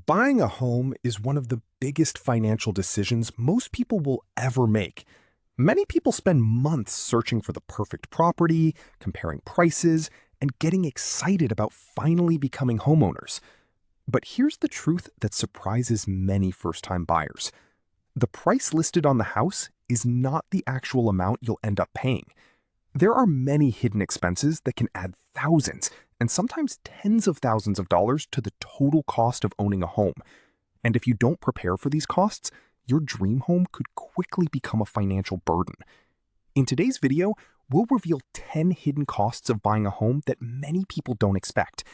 Buying a home is one of the biggest financial decisions most people will ever make. Many people spend months searching for the perfect property, comparing prices, and getting excited about finally becoming homeowners. But here's the truth that surprises many first-time buyers. The price listed on the house is not the actual amount you'll end up paying. There are many hidden expenses that can add thousands and sometimes tens of thousands of dollars to the total cost of owning a home. And if you don't prepare for these costs, your dream home could quickly become a financial burden. In today's video, we'll reveal 10 hidden costs of buying a home that many people don't expect.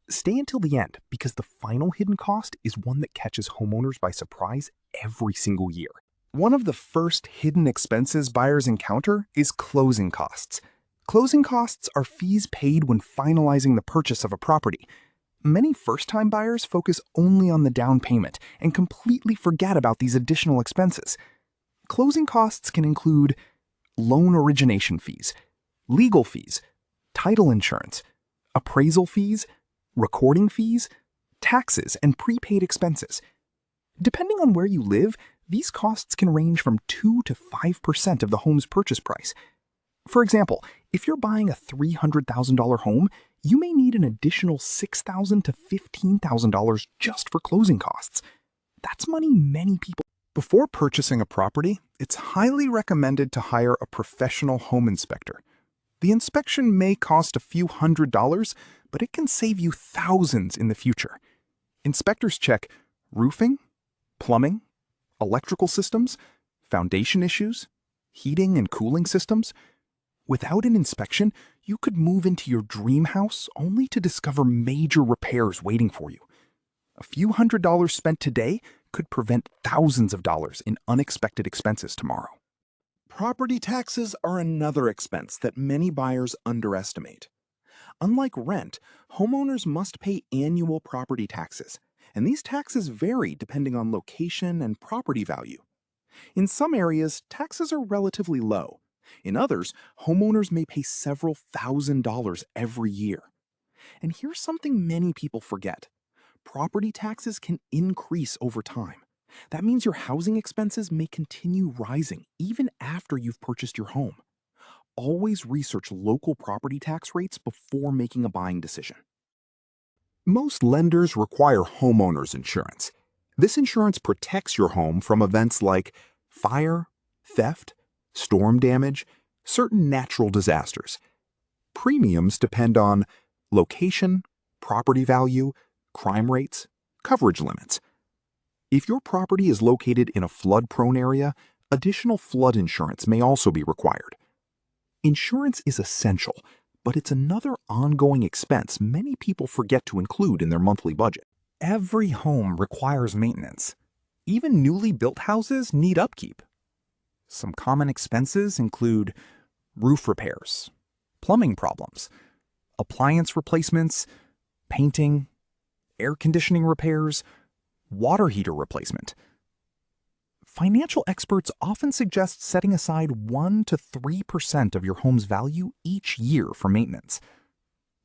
Stay until the end because the final hidden cost is one that catches homeowners by surprise every single year. One of the first hidden expenses buyers encounter is closing costs. Closing costs are fees paid when finalizing the purchase of a property. Many first-time buyers focus only on the down payment and completely forget about these additional expenses. Closing costs can include loan origination fees, legal fees, title insurance, appraisal fees, recording fees, taxes, and prepaid expenses. Depending on where you live, these costs can range from 2 to 5% of the home's purchase price. For example, if you're buying a $300,000 home, you may need an additional $6,000 to $15,000 just for closing costs. That's money many people. Before purchasing a property, it's highly recommended to hire a professional home inspector. The inspection may cost a few $100s, but it can save you thousands in the future. Inspectors check roofing, plumbing, electrical systems, foundation issues, heating and cooling systems. Without an inspection, you could move into your dream house only to discover major repairs waiting for you. A few $100s spent today could prevent thousands of dollars in unexpected expenses tomorrow. Property taxes are another expense that many buyers underestimate. Unlike rent, homeowners must pay annual property taxes, and these taxes vary depending on location and property value. In some areas, taxes are relatively low. In others, homeowners may pay several $1,000s every year. And here's something many people forget. Property taxes can increase over time. That means your housing expenses may continue rising even after you've purchased your home. Always research local property tax rates before making a buying decision. Most lenders require homeowners insurance. This insurance protects your home from events like fire, theft, storm damage, certain natural disasters. Premiums depend on location, property value, crime rates, coverage limits. If your property is located in a flood-prone area, additional flood insurance may also be required. Insurance is essential, but it's another ongoing expense many people forget to include in their monthly budget. Every home requires maintenance. Even newly built houses need upkeep. Some common expenses include roof repairs, plumbing problems, appliance replacements, painting, air conditioning repairs, water heater replacement. Financial experts often suggest setting aside 1 to 3% of your home's value each year for maintenance.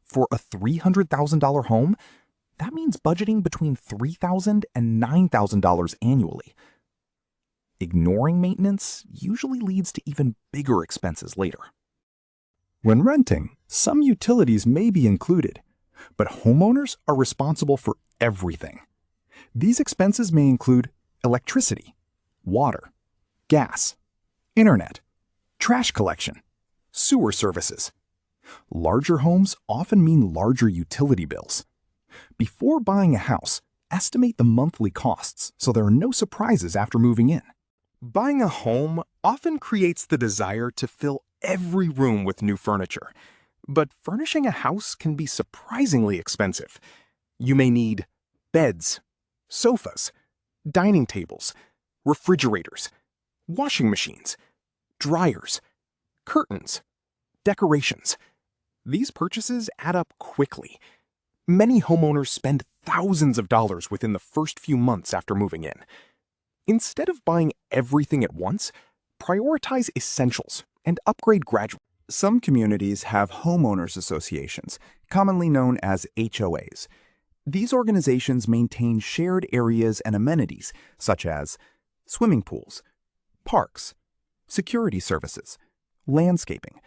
For a $300,000 home, that means budgeting between $3,000 and $9,000 annually. Ignoring maintenance usually leads to even bigger expenses later. When renting, some utilities may be included, but homeowners are responsible for everything. These expenses may include electricity, water, gas, internet, trash collection, sewer services. Larger homes often mean larger utility bills. Before buying a house, estimate the monthly costs so there are no surprises after moving in. Buying a home often creates the desire to fill every room with new furniture, but furnishing a house can be surprisingly expensive. You may need beds, sofas, dining tables, refrigerators, washing machines, dryers, curtains, decorations. These purchases add up quickly. Many homeowners spend thousands of dollars within the first few months after moving in. Instead of buying everything at once, prioritize essentials and upgrade gradually. Some communities have homeowners associations, commonly known as HOAs. These organizations maintain shared areas and amenities, such as swimming pools, parks, security services, landscaping.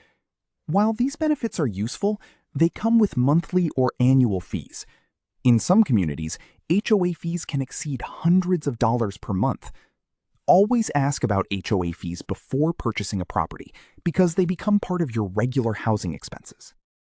While these benefits are useful, they come with monthly or annual fees. In some communities, HOA fees can exceed hundreds of dollars per month. Always ask about HOA fees before purchasing a property because they become part of your regular housing expenses.